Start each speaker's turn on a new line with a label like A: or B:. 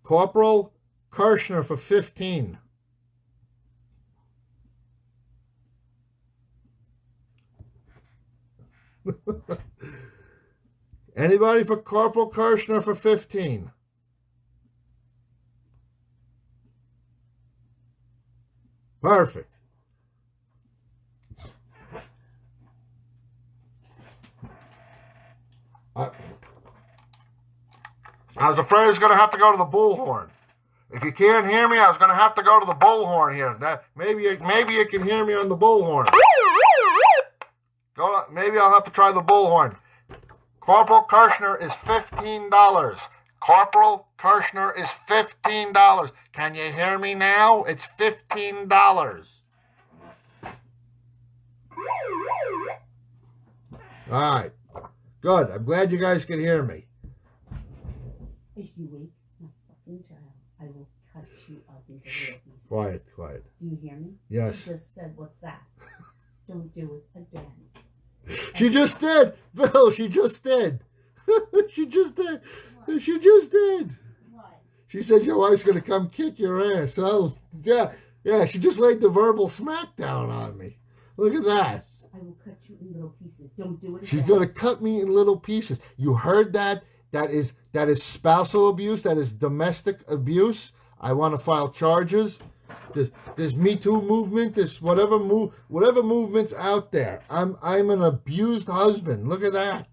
A: Corporal Kirshner for 15. Anybody for Corporal Kirshner for 15? Perfect. I was afraid I was going to have to go to the bullhorn. If you can't hear me, I was going to have to go to the bullhorn here. Maybe you can hear me on the bullhorn. Maybe I'll have to try the bullhorn. Corporal Kirshner is $15. Corporal Kirshner is $15. Can you hear me now? It's $15. All right. Good. I'm glad you guys can hear me.
B: If you wake my fucking child, I will cut you up into little pieces.
A: Quiet, quiet.
B: Do you hear me?
A: Yes.
B: She just said, what's that? Don't do it again.
A: She just did. Bill, she just did. She just did. What? She just did.
B: What?
A: She said your wife's going to come kick your ass. Oh, yeah, she just laid the verbal smackdown on me. Look at that.
B: I will cut you in little pieces. Don't do it again.
A: She's going to cut me in little pieces. You heard that? That is spousal abuse. That is domestic abuse. I want to file charges. This Me Too movement, this whatever movement's out there. I'm an abused husband. Look at that.